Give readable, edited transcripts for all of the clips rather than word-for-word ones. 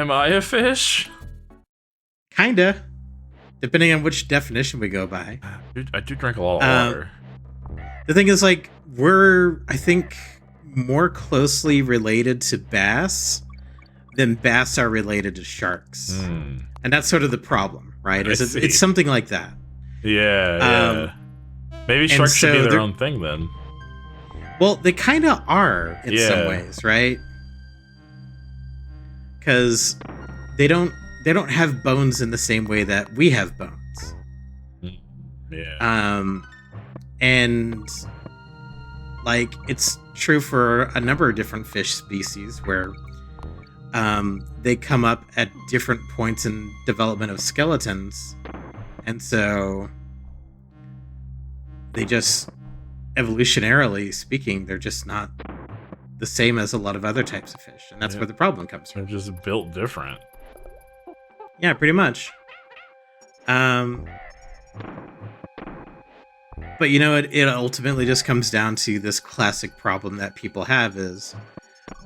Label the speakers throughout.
Speaker 1: Am I a fish?
Speaker 2: Kinda. Depending on which definition we go by.
Speaker 1: I do drink a lot of water.
Speaker 2: The thing is, like, we're, I think, more closely related to bass than bass are related to sharks. And that's sort of the problem, right? It's something like that.
Speaker 1: Yeah. Maybe sharks should be their own thing then.
Speaker 2: Well, they kind of are in some ways, right? Because they don't have bones in the same way that we have bones.
Speaker 1: Yeah.
Speaker 2: And like it's true for a number of different fish species where they come up at different points in development of skeletons, and so they just, evolutionarily speaking, they're just not the same as a lot of other types of fish, and that's where the problem comes from.
Speaker 1: They're just built different.
Speaker 2: Yeah, pretty much. But you know, it ultimately just comes down to this classic problem that people have is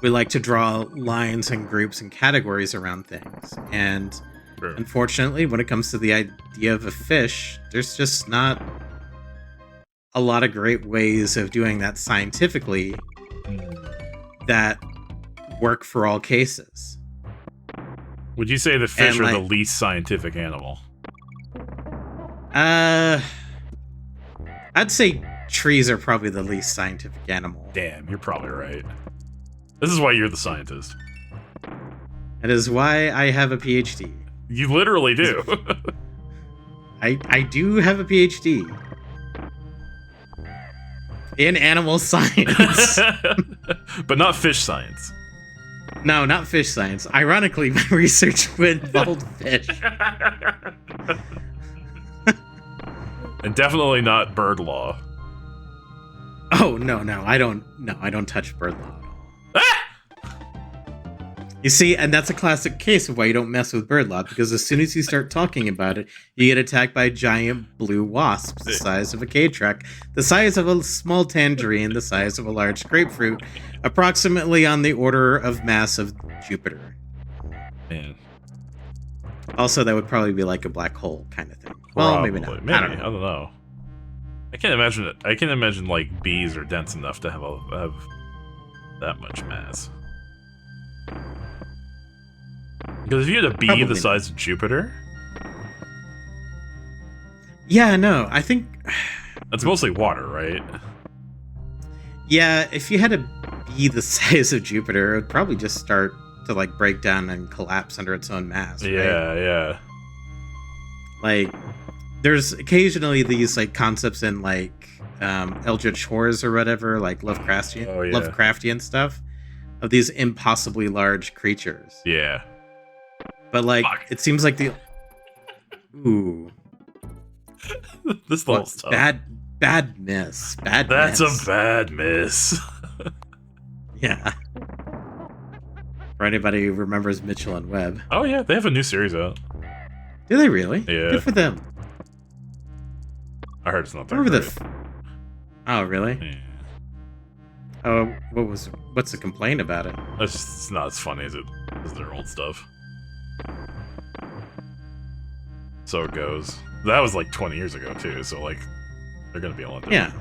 Speaker 2: we like to draw lines and groups and categories around things. And unfortunately, when it comes to the idea of a fish, there's just not a lot of great ways of doing that scientifically that work for all cases.
Speaker 1: Would you say the fish are the least scientific animal?
Speaker 2: I'd say trees are probably the least scientific animal.
Speaker 1: Damn, you're probably right. This is why you're the scientist.
Speaker 2: It is why I have a PhD.
Speaker 1: You literally do.
Speaker 2: I do have a PhD. In animal science.
Speaker 1: But not fish science.
Speaker 2: No, not fish science. Ironically, my research would involve fish.
Speaker 1: And definitely not bird law.
Speaker 2: Oh, no, I don't touch bird law at all. You see, and that's a classic case of why you don't mess with bird law, because as soon as you start talking about it, you get attacked by giant blue wasps the size of a K-truck, the size of a small tangerine, the size of a large grapefruit, approximately on the order of mass of Jupiter.
Speaker 1: Man.
Speaker 2: Also, that would probably be like a black hole kind of thing. Well, maybe not.
Speaker 1: Maybe. I don't know. I can't imagine it. I can't imagine like bees are dense enough to have that much mass. Because if you had a bee
Speaker 2: Probably
Speaker 1: the size of Jupiter,
Speaker 2: yeah, no, I think
Speaker 1: that's mostly water, right?
Speaker 2: Yeah, if you had a bee the size of Jupiter, it would probably just start to like break down and collapse under its own mass. Right?
Speaker 1: Yeah.
Speaker 2: Like, there's occasionally these like concepts in like Eldritch Horrors or whatever, like Lovecraftian stuff, of these impossibly large creatures.
Speaker 1: Yeah.
Speaker 2: But like, it seems like the
Speaker 1: this little stuff.
Speaker 2: Bad miss.
Speaker 1: That's a bad miss.
Speaker 2: Yeah. For anybody who remembers Mitchell and Webb.
Speaker 1: Oh yeah, they have a new series out.
Speaker 2: Do they really?
Speaker 1: Yeah.
Speaker 2: Good for them.
Speaker 1: I heard it's not that great.
Speaker 2: Oh, really?
Speaker 1: Yeah.
Speaker 2: Oh, what's the complaint about it?
Speaker 1: It's not as funny as their old stuff. So it goes. That was like 20 years ago too, so like they're gonna be a lot different.
Speaker 2: Yeah.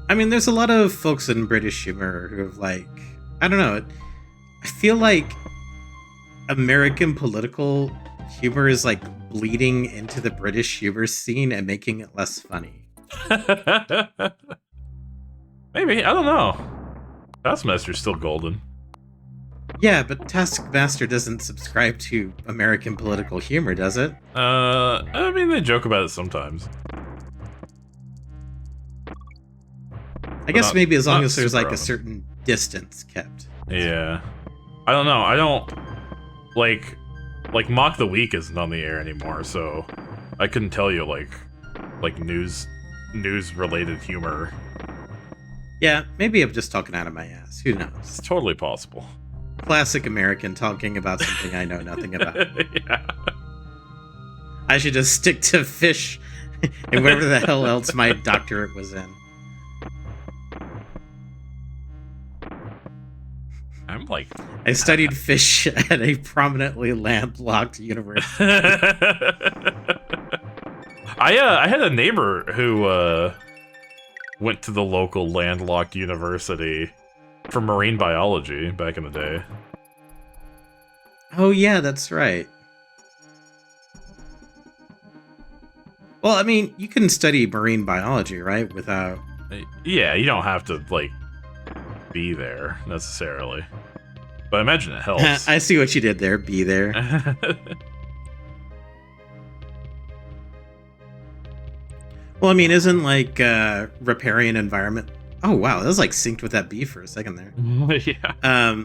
Speaker 2: I mean, there's a lot of folks in British humor who have like, I don't know, I feel like American political humor is like bleeding into the British humor scene and making it less funny.
Speaker 1: Maybe, I don't know. Taskmaster's still golden.
Speaker 2: Yeah, but Taskmaster doesn't subscribe to American political humor, does it?
Speaker 1: I mean, they joke about it sometimes.
Speaker 2: I guess maybe as long as there's like a certain distance kept.
Speaker 1: Yeah. I don't know. I don't like Mock the Week isn't on the air anymore, so I couldn't tell you like news related humor.
Speaker 2: Yeah, maybe I'm just talking out of my ass. Who knows?
Speaker 1: It's totally possible.
Speaker 2: Classic American talking about something I know nothing about.
Speaker 1: Yeah.
Speaker 2: I should just stick to fish and whatever the hell else my doctorate was in.
Speaker 1: I'm like...
Speaker 2: I studied fish at a prominently landlocked university.
Speaker 1: I had a neighbor who went to the local landlocked university for marine biology back in the day.
Speaker 2: Oh yeah, that's right. Well, I mean, you can study marine biology, right? Without...
Speaker 1: Yeah, you don't have to, like, be there, necessarily. But I imagine it helps.
Speaker 2: I see what you did there, be there. Well, I mean, isn't, like, riparian environment... Oh, wow, that was, like, synced with that bee for a second there.
Speaker 1: Yeah.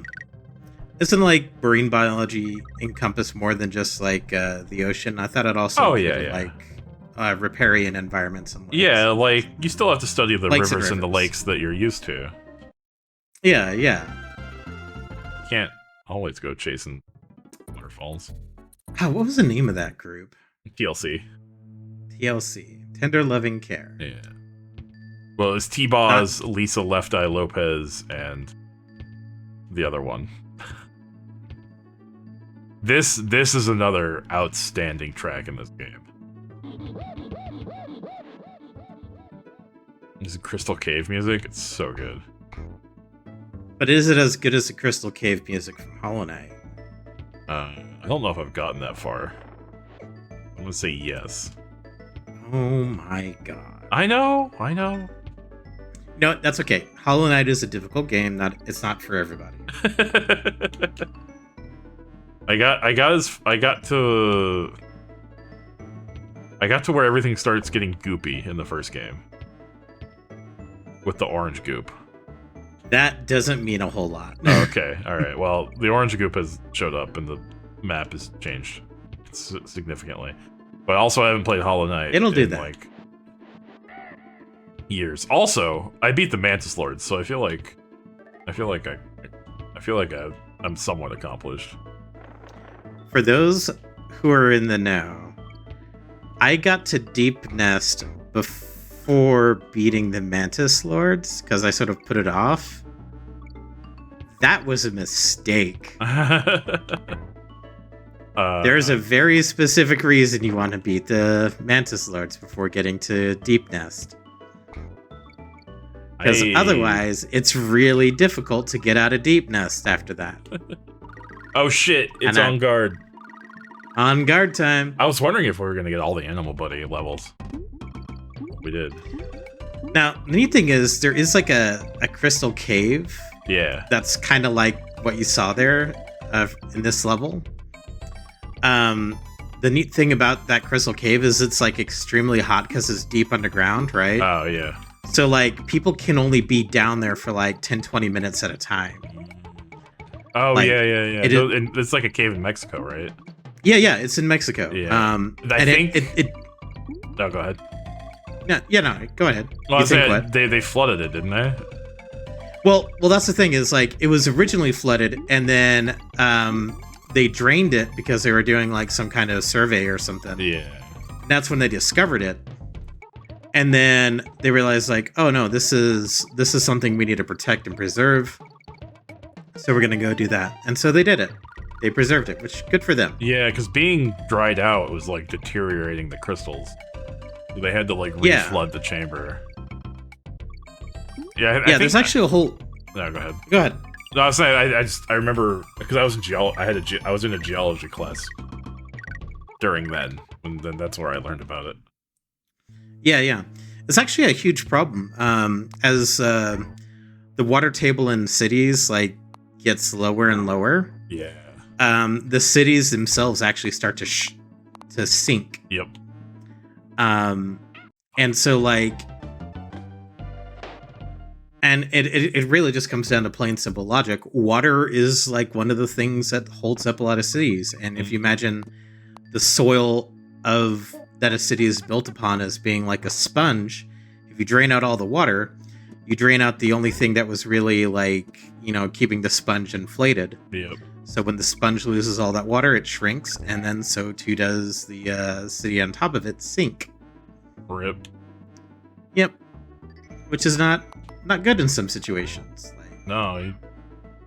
Speaker 2: Isn't, like, marine biology encompass more than just, like, the ocean? I thought it also included, like... riparian environments and lakes.
Speaker 1: Yeah, like, you still have to study the
Speaker 2: Lakes
Speaker 1: rivers and the
Speaker 2: rivers.
Speaker 1: lakes that you're used to.
Speaker 2: Yeah.
Speaker 1: You can't always go chasing waterfalls.
Speaker 2: Oh, what was the name of that group?
Speaker 1: TLC.
Speaker 2: TLC. Tender Loving Care.
Speaker 1: Yeah. Well, it's T-Boz, Lisa Left Eye Lopez, and the other one. This is another outstanding track in this game. This is Crystal Cave music. It's so good.
Speaker 2: But is it as good as the Crystal Cave music from Hollow Knight?
Speaker 1: I don't know if I've gotten that far. I'm gonna say yes.
Speaker 2: Oh my god.
Speaker 1: I know.
Speaker 2: No, that's okay. Hollow Knight is a difficult game. It's not for everybody.
Speaker 1: I got to where everything starts getting goopy in the first game. With the orange goop.
Speaker 2: That doesn't mean a whole lot.
Speaker 1: Oh, okay, alright. Well, the orange goop has showed up and the map has changed significantly. But also I haven't played Hollow Knight
Speaker 2: It'll do
Speaker 1: in,
Speaker 2: that.
Speaker 1: like, years. Also, I beat the Mantis Lords, so I feel like I'm somewhat accomplished.
Speaker 2: For those who are in the know, I got to Deep Nest before beating the Mantis Lords, because I sort of put it off. That was a mistake. There's a very specific reason you want to beat the Mantis Lords before getting to Deep Nest. Because otherwise, it's really difficult to get out of Deep Nest after that.
Speaker 1: Oh shit, it's on guard.
Speaker 2: On guard time.
Speaker 1: I was wondering if we were going to get all the Animal Buddy levels. We did.
Speaker 2: Now, the neat thing is, there is like a crystal cave.
Speaker 1: Yeah.
Speaker 2: That's kind of like what you saw there in this level. The neat thing about that crystal cave is it's like extremely hot because it's deep underground, right?
Speaker 1: Oh, yeah.
Speaker 2: So like people can only be down there for like 10-20 minutes at a time.
Speaker 1: Oh,
Speaker 2: like,
Speaker 1: yeah.
Speaker 2: It
Speaker 1: it's like a cave in Mexico, right?
Speaker 2: Yeah, it's in Mexico.
Speaker 1: Yeah. I think... No, go ahead.
Speaker 2: No, go ahead.
Speaker 1: Well, they flooded it, didn't they?
Speaker 2: Well, that's the thing is like it was originally flooded, and then they drained it because they were doing like some kind of survey or something.
Speaker 1: Yeah.
Speaker 2: And that's when they discovered it, and then they realized like, oh no, this is something we need to protect and preserve. So we're gonna go do that, and so they did it. They preserved it, which good for them.
Speaker 1: Yeah, because being dried out was like deteriorating the crystals. So they had to like reflood the chamber. Yeah, I
Speaker 2: there's actually a whole...
Speaker 1: No, go ahead.
Speaker 2: Go ahead.
Speaker 1: No, I was saying, I remember, because I was in I was in a geology class during then, and then that's where I learned about it.
Speaker 2: Yeah. It's actually a huge problem. As the water table in cities, like, gets lower and lower.
Speaker 1: Yeah.
Speaker 2: The cities themselves actually start to sink.
Speaker 1: Yep.
Speaker 2: And so, like... And it really just comes down to plain simple logic. Water is like one of the things that holds up a lot of cities. And if you imagine the soil that a city is built upon as being like a sponge, if you drain out all the water, you drain out the only thing that was really like, keeping the sponge inflated.
Speaker 1: Yep.
Speaker 2: So when the sponge loses all that water, it shrinks, and then so too does the city on top of it sink.
Speaker 1: Rip.
Speaker 2: Yep. Which is not good in some situations.
Speaker 1: No,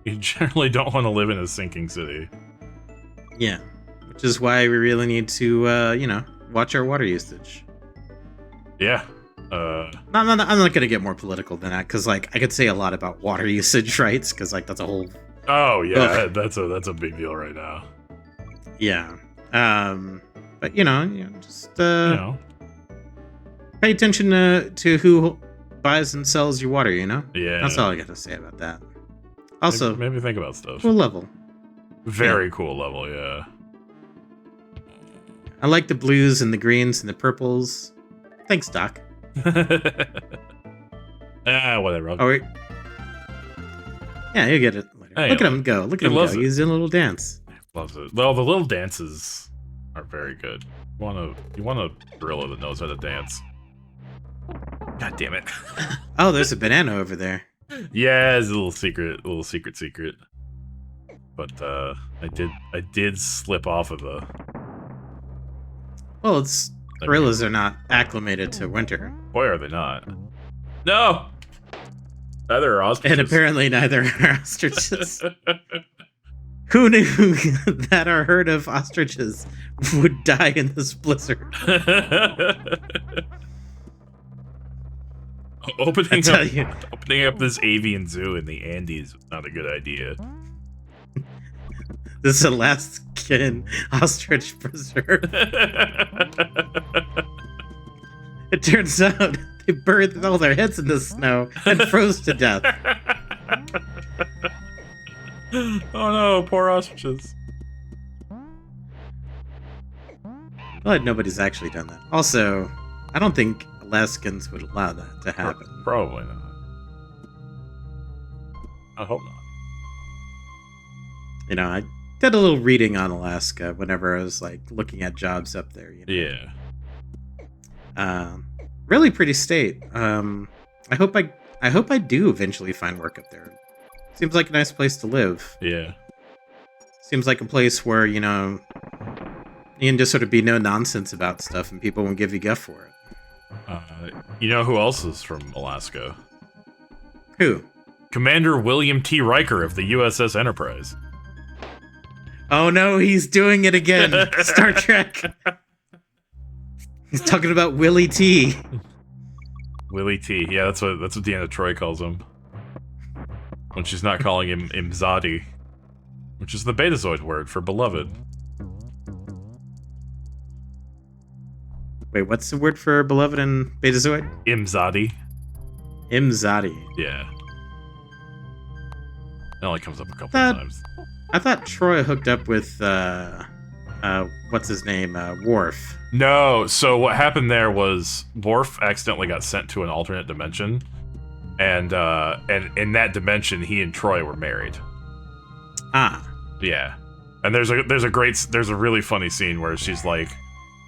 Speaker 1: You generally don't want to live in a sinking city.
Speaker 2: Yeah, which is why we really need to, watch our water usage.
Speaker 1: Yeah.
Speaker 2: I'm not going to get more political than that, because, like, I could say a lot about water usage rights, because, like, that's a whole...
Speaker 1: Oh, yeah, that's a big deal right now.
Speaker 2: Yeah. But, just, pay attention to who buys and sells your water,
Speaker 1: Yeah.
Speaker 2: That's all I got to say about that. Also...
Speaker 1: Maybe think about stuff.
Speaker 2: Cool level.
Speaker 1: Very cool level, yeah.
Speaker 2: I like the blues and the greens and the purples. Thanks, Doc.
Speaker 1: Whatever.
Speaker 2: Oh, wait. Yeah, you'll get it later.
Speaker 1: Hey,
Speaker 2: Look at him go. Look at him go. He's doing a little dance.
Speaker 1: Loves it. Well, the little dances are very good. You want a gorilla that knows how to dance. God damn it.
Speaker 2: Oh, there's a banana over there.
Speaker 1: Yeah, it's a little secret. But I did slip off of the...
Speaker 2: Well, gorillas are not acclimated to winter.
Speaker 1: Boy, are they not. No! Neither are ostriches.
Speaker 2: And apparently neither are ostriches. Who knew that our herd of ostriches would die in this blizzard?
Speaker 1: Opening up this avian zoo in the Andes was not a good idea.
Speaker 2: This Alaskan ostrich preserve. It turns out they buried all their heads in the snow and froze to death.
Speaker 1: Oh no, poor ostriches.
Speaker 2: Well, nobody's actually done that. Also, I don't think Alaskans would allow that to happen.
Speaker 1: Probably not. I hope not.
Speaker 2: I did a little reading on Alaska whenever I was like looking at jobs up there.
Speaker 1: Yeah.
Speaker 2: Really pretty state. I hope I do eventually find work up there. Seems like a nice place to live.
Speaker 1: Yeah.
Speaker 2: Seems like a place where, you can just sort of be no nonsense about stuff and people won't give you guff for it.
Speaker 1: You know who else is from Alaska?
Speaker 2: Who?
Speaker 1: Commander William T. Riker of the USS Enterprise.
Speaker 2: Oh no, he's doing it again. Star Trek. He's talking about Willie T.
Speaker 1: Willie T. Yeah, that's what Deanna Troi calls him. When she's not calling him Imzadi, which is the Betazoid word for beloved.
Speaker 2: Wait, what's the word for beloved in Betazoid?
Speaker 1: Imzadi.
Speaker 2: Imzadi.
Speaker 1: Yeah. It only comes up a couple times.
Speaker 2: I thought Troy hooked up with, what's his name, Worf.
Speaker 1: No, so what happened there was Worf accidentally got sent to an alternate dimension, and in that dimension, he and Troy were married.
Speaker 2: Ah.
Speaker 1: Yeah. And there's a really funny scene where she's like,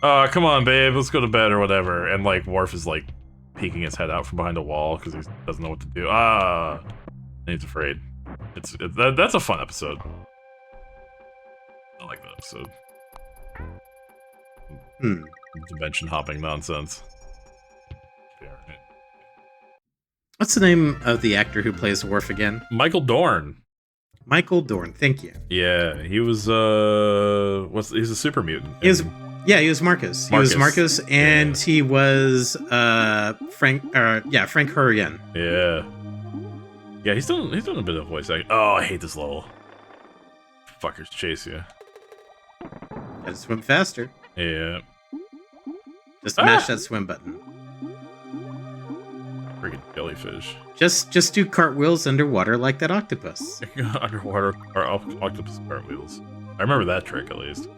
Speaker 1: come on, babe, let's go to bed or whatever, and like Worf is like peeking his head out from behind a wall because he doesn't know what to do. And he's afraid. That's a fun episode. I like that episode. Dimension hopping nonsense.
Speaker 2: What's the name of the actor who plays Worf again?
Speaker 1: Michael Dorn.
Speaker 2: Michael Dorn, thank you.
Speaker 1: Yeah, he was he's a super mutant.
Speaker 2: He was Marcus. He was Marcus, and he was Frank Hurrian.
Speaker 1: Yeah. Yeah, he's doing a bit of voice acting. Oh, I hate this level. Fuckers chase you.
Speaker 2: Gotta swim faster.
Speaker 1: Yeah.
Speaker 2: Just mash that swim button.
Speaker 1: Freaking jellyfish.
Speaker 2: Just do cartwheels underwater like that octopus.
Speaker 1: Underwater or octopus cartwheels. I remember that trick at least.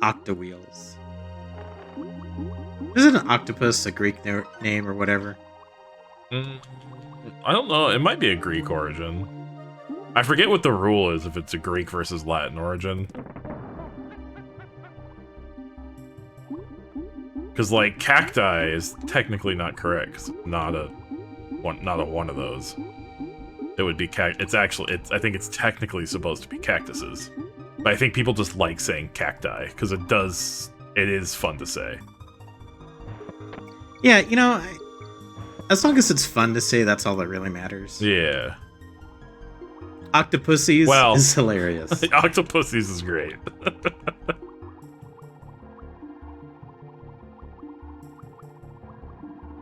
Speaker 2: Octawheels. Isn't an octopus a Greek name or whatever?
Speaker 1: I don't know. It might be a Greek origin. I forget what the rule is if it's a Greek versus Latin origin. Because like cacti is technically not correct. 'Cause not a one of those. It would be I think it's technically supposed to be cactuses. But I think people just like saying cacti because it is fun to say.
Speaker 2: Yeah, as long as it's fun to say, that's all that really matters.
Speaker 1: Yeah.
Speaker 2: Octopussies is hilarious.
Speaker 1: Octopussies is great.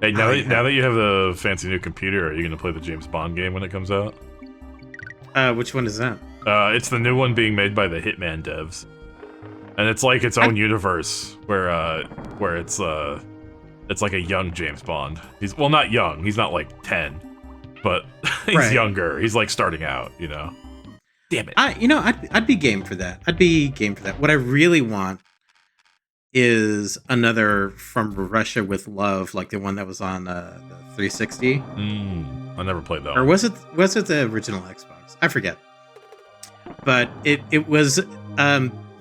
Speaker 1: Hey, now that you have the fancy new computer, are you going to play the James Bond game when it comes out?
Speaker 2: Which one is that?
Speaker 1: It's the new one being made by the Hitman devs, and it's like its own universe where it's like a young James Bond. He's not young. He's not like 10, but he's younger. He's like starting out. You know. Damn it.
Speaker 2: I'd be game for that. I'd be game for that. What I really want is another From Russia with Love, like the one that was on the 360.
Speaker 1: I never played that.
Speaker 2: Or was it the original Xbox? I forget. But it was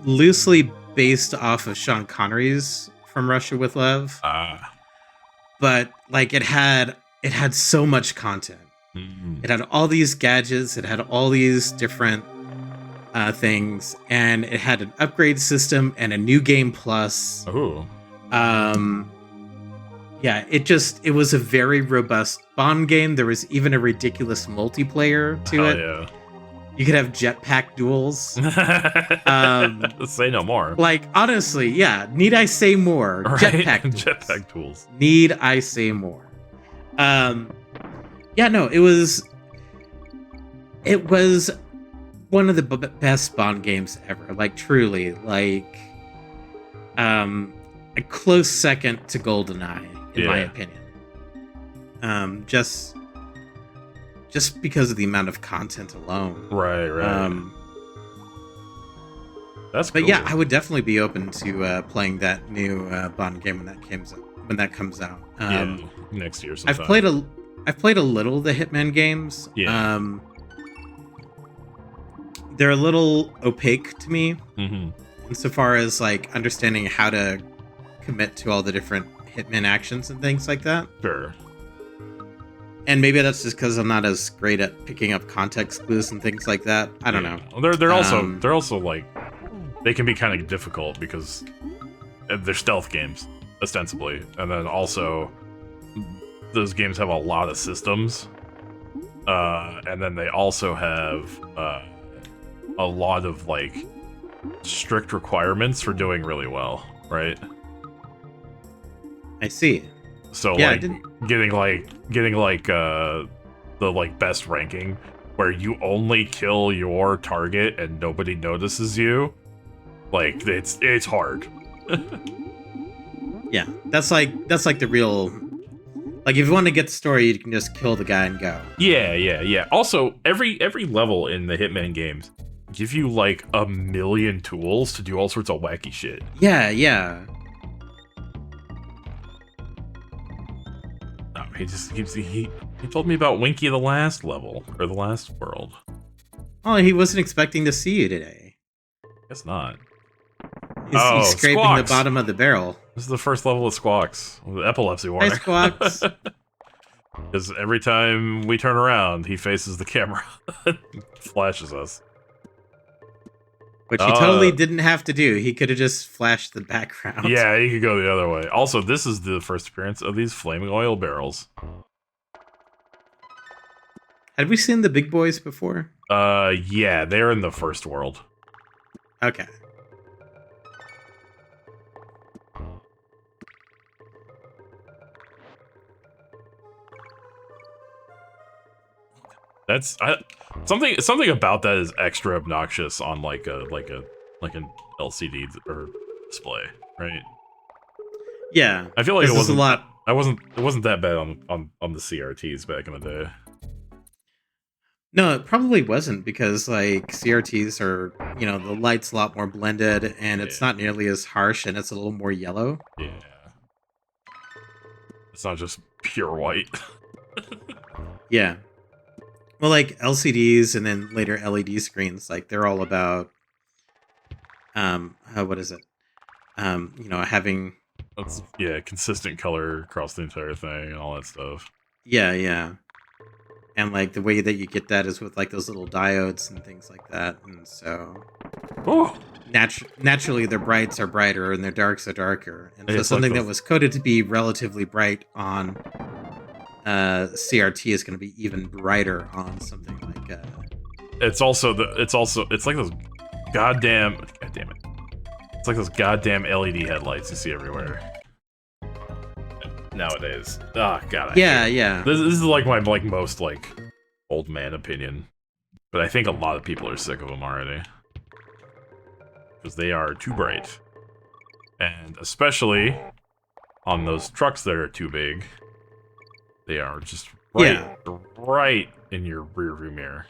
Speaker 2: loosely based off of Sean Connery's From Russia with Love. But like it had so much content. It had all these gadgets. It had all these different things, and it had an upgrade system and a new game plus.
Speaker 1: Oh.
Speaker 2: Yeah, it was a very robust Bond game. There was even a ridiculous multiplayer to it. Yeah. You could have jetpack duels.
Speaker 1: Say no more.
Speaker 2: Like, honestly, yeah. Need I say more?
Speaker 1: Right?
Speaker 2: Jetpack duels.
Speaker 1: Jetpack duels.
Speaker 2: Need I say more? Yeah, no, it was one of the best Bond games ever. Like, truly, like, a close second to GoldenEye, in my opinion. Just because of the amount of content alone.
Speaker 1: Right. That's cool.
Speaker 2: But yeah, I would definitely be open to playing that new Bond game when that comes out.
Speaker 1: Next year sometime.
Speaker 2: I've played a little of the Hitman games.
Speaker 1: Yeah.
Speaker 2: They're a little opaque to me, insofar as like understanding how to commit to all the different Hitman actions and things like that.
Speaker 1: Sure.
Speaker 2: And maybe that's just because I'm not as great at picking up context clues and things like that. I don't know.
Speaker 1: They're also like, they can be kind of difficult because they're stealth games ostensibly, and then also those games have a lot of systems, and then they also have a lot of like strict requirements for doing really well, right?
Speaker 2: I see.
Speaker 1: So yeah, like getting the like best ranking where you only kill your target and nobody notices you, like it's hard.
Speaker 2: Yeah, that's like the real. Like, if you want to get the story, you can just kill the guy and go.
Speaker 1: Yeah. Also, every level in the Hitman games give you like a million tools to do all sorts of wacky shit.
Speaker 2: Yeah.
Speaker 1: Oh, he told me about Winky the last level, or the last world.
Speaker 2: Oh, he wasn't expecting to see you today.
Speaker 1: Guess not.
Speaker 2: He's scraping
Speaker 1: Squawks.
Speaker 2: the bottom of the barrel.
Speaker 1: This is the first level of Squawks. The epilepsy warning.
Speaker 2: Hey, Squawks.
Speaker 1: Because every time we turn around, he faces the camera. Flashes us.
Speaker 2: Which he totally didn't have to do. He could have just flashed the background.
Speaker 1: Yeah, he could go the other way. Also, this is the first appearance of these flaming oil barrels.
Speaker 2: Had we seen the big boys before?
Speaker 1: Yeah, they're in the first world.
Speaker 2: Okay.
Speaker 1: That's something about that is extra obnoxious on like an LCD or display, right?
Speaker 2: Yeah,
Speaker 1: I feel like it wasn't
Speaker 2: a lot.
Speaker 1: It wasn't that bad on the CRTs back in the day.
Speaker 2: No, it probably wasn't, because like CRTs are, the light's a lot more blended and it's not nearly as harsh and it's a little more yellow.
Speaker 1: Yeah. It's not just pure white.
Speaker 2: Yeah. Well, like LCDs and then later LED screens, like they're all about, what is it? Having
Speaker 1: consistent color across the entire thing and all that stuff.
Speaker 2: Yeah. And like the way that you get that is with like those little diodes and things like that. And so naturally their brights are brighter and their darks are darker. And so something that was coded to be relatively bright on CRT is going to be even brighter on something like
Speaker 1: it's like those god damn it. It's like those goddamn LED headlights you see everywhere nowadays. Oh god.
Speaker 2: Yeah.
Speaker 1: This is like my most old man opinion, but I think a lot of people are sick of them already because they are too bright, and especially on those trucks that are too big, they are just right in your rearview mirror.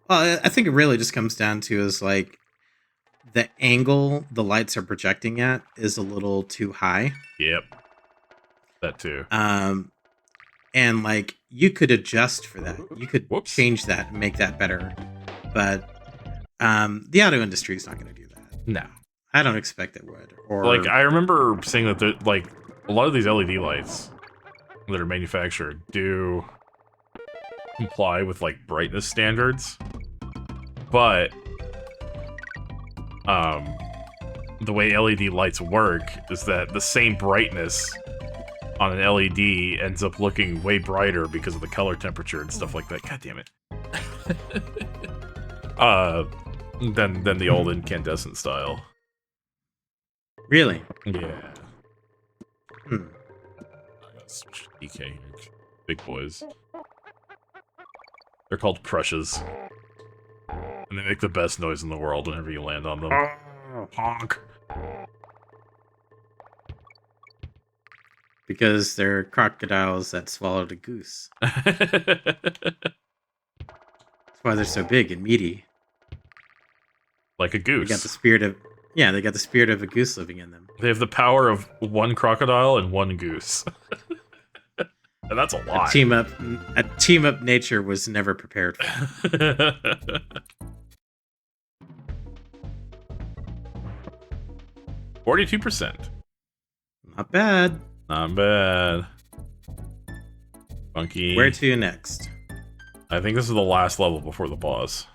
Speaker 2: Well, I think it really just comes down to is like the angle the lights are projecting at is a little too high.
Speaker 1: Yep. That too.
Speaker 2: And like you could adjust for that. You could change that and make that better. But the auto industry is not going to do that.
Speaker 1: No.
Speaker 2: I don't expect it would. Or
Speaker 1: like I remember saying that a lot of these LED lights that are manufactured do comply with like brightness standards, but the way LED lights work is that the same brightness on an LED ends up looking way brighter because of the color temperature and stuff like that. God damn it. Than the old incandescent style.
Speaker 2: Really?
Speaker 1: Yeah. DK here. Big boys. They're called Prushes. And they make the best noise in the world whenever you land on them. Honk.
Speaker 2: Because they're crocodiles that swallowed a goose. That's why they're so big and meaty.
Speaker 1: Like a goose.
Speaker 2: They got the spirit of a goose living in them.
Speaker 1: They have the power of one crocodile and one goose. And that's a lot.
Speaker 2: A team up nature was never prepared for.
Speaker 1: 42%.
Speaker 2: Not bad.
Speaker 1: Not bad. Funky.
Speaker 2: Where to next?
Speaker 1: I think this is the last level before the boss.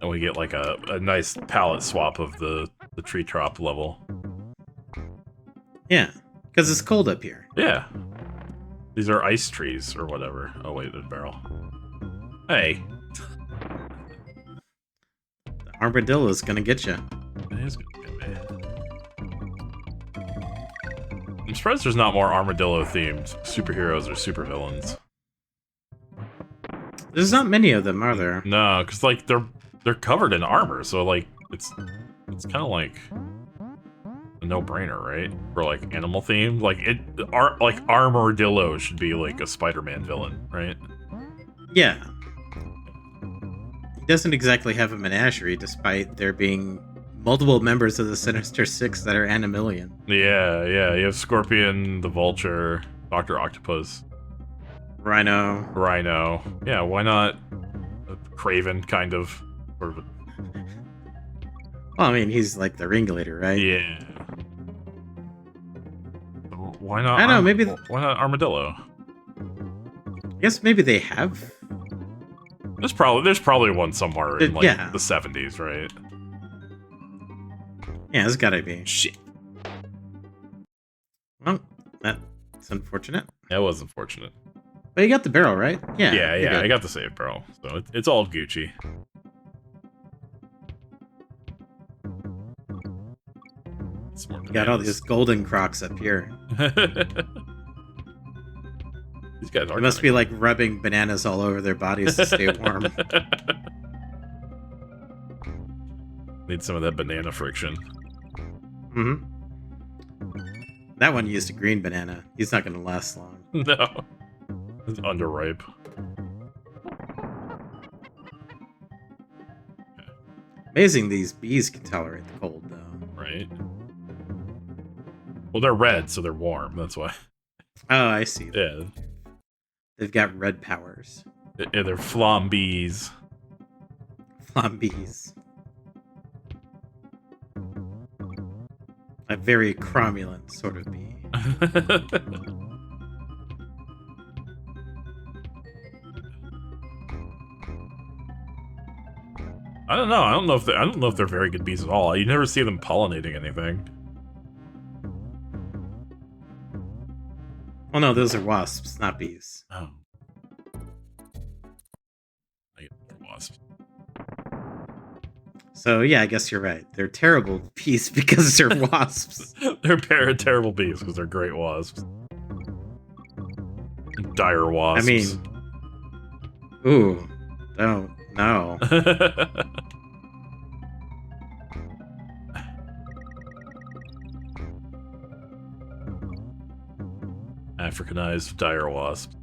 Speaker 1: And we get like a nice palette swap of the tree top level.
Speaker 2: Yeah, because it's cold up here.
Speaker 1: Yeah. These are ice trees or whatever. Oh wait, there's a barrel. Hey.
Speaker 2: The armadillo is gonna get you.
Speaker 1: It is gonna get me. I'm surprised there's not more armadillo themed superheroes or supervillains.
Speaker 2: There's not many of them, are there?
Speaker 1: No, because like they're covered in armor, so like it's kind of like a no-brainer, right? For like animal themed, like Armadillo should be like a Spider-Man villain, right?
Speaker 2: Yeah. He doesn't exactly have a menagerie, despite there being multiple members of the Sinister Six that are Animalian.
Speaker 1: Yeah. You have Scorpion, the Vulture, Dr. Octopus,
Speaker 2: Rhino.
Speaker 1: Yeah, why not Craven, kind of? Sort of.
Speaker 2: Well, I mean, he's like the ringleader, right?
Speaker 1: Yeah. Why not?
Speaker 2: I don't know, maybe.
Speaker 1: Why not Armadillo?
Speaker 2: I guess maybe they have.
Speaker 1: There's probably one somewhere in like the 70s, right?
Speaker 2: Yeah, there's gotta be.
Speaker 1: Shit.
Speaker 2: Well, that's unfortunate.
Speaker 1: That was unfortunate.
Speaker 2: But you got the barrel, right?
Speaker 1: Yeah. I got the save barrel, so it's all Gucci.
Speaker 2: You got all these golden crocs up here.
Speaker 1: These guys are.
Speaker 2: They must be like rubbing bananas all over their bodies to stay warm.
Speaker 1: Need some of that banana friction.
Speaker 2: Mm-hmm. That one used a green banana. He's not going to last long.
Speaker 1: No. It's underripe.
Speaker 2: Amazing these bees can tolerate the cold, though.
Speaker 1: Right. Well, they're red, so they're warm. That's why.
Speaker 2: Oh, I see.
Speaker 1: Yeah.
Speaker 2: They've got red powers.
Speaker 1: Yeah, they're flombees.
Speaker 2: Flombees. A very cromulent sort of bee.
Speaker 1: I don't know. I don't know if they're very good bees at all. You never see them pollinating anything.
Speaker 2: Oh no, those are wasps, not bees.
Speaker 1: Oh.
Speaker 2: So yeah, I guess you're right. They're terrible bees because they're wasps.
Speaker 1: They're terrible bees because they're great wasps. Dire wasps.
Speaker 2: I mean, ooh, don't no.
Speaker 1: Africanized dire wasp.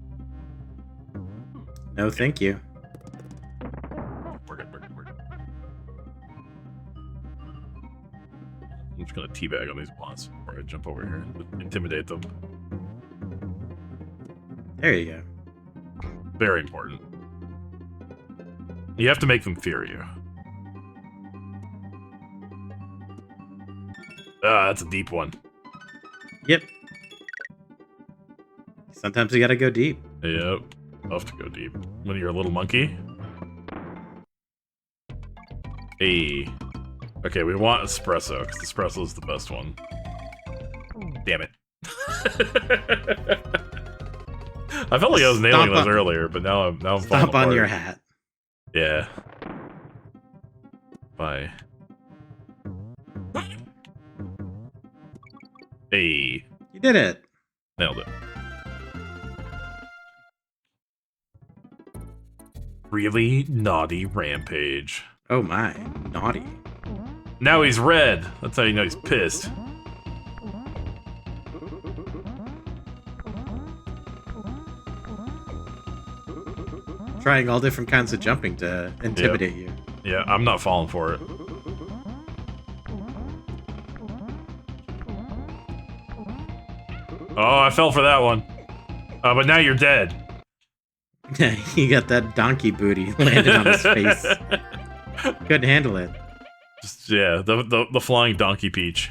Speaker 2: No, thank you.
Speaker 1: We're good. I'm just gonna teabag on these wasps before I jump over here and intimidate them.
Speaker 2: There you go.
Speaker 1: Very important. You have to make them fear you. Ah, that's a deep one.
Speaker 2: Yep. Sometimes you gotta go deep.
Speaker 1: Yep. Love to go deep. When you're a little monkey. Hey. Okay, we want espresso, because espresso is the best one. Damn it. I felt like I was nailing those earlier, but now I'm falling
Speaker 2: Stomp
Speaker 1: apart.
Speaker 2: on your hat.
Speaker 1: Yeah. Bye. Hey.
Speaker 2: You did it.
Speaker 1: Nailed it. Really naughty rampage.
Speaker 2: Oh my, naughty.
Speaker 1: Now he's red. That's how you know he's pissed.
Speaker 2: Trying all different kinds of jumping to intimidate you.
Speaker 1: Yeah, I'm not falling for it. Oh, I fell for that one. But now you're dead.
Speaker 2: He got that donkey booty landed on his face. Couldn't handle it.
Speaker 1: Just, yeah, the flying donkey peach.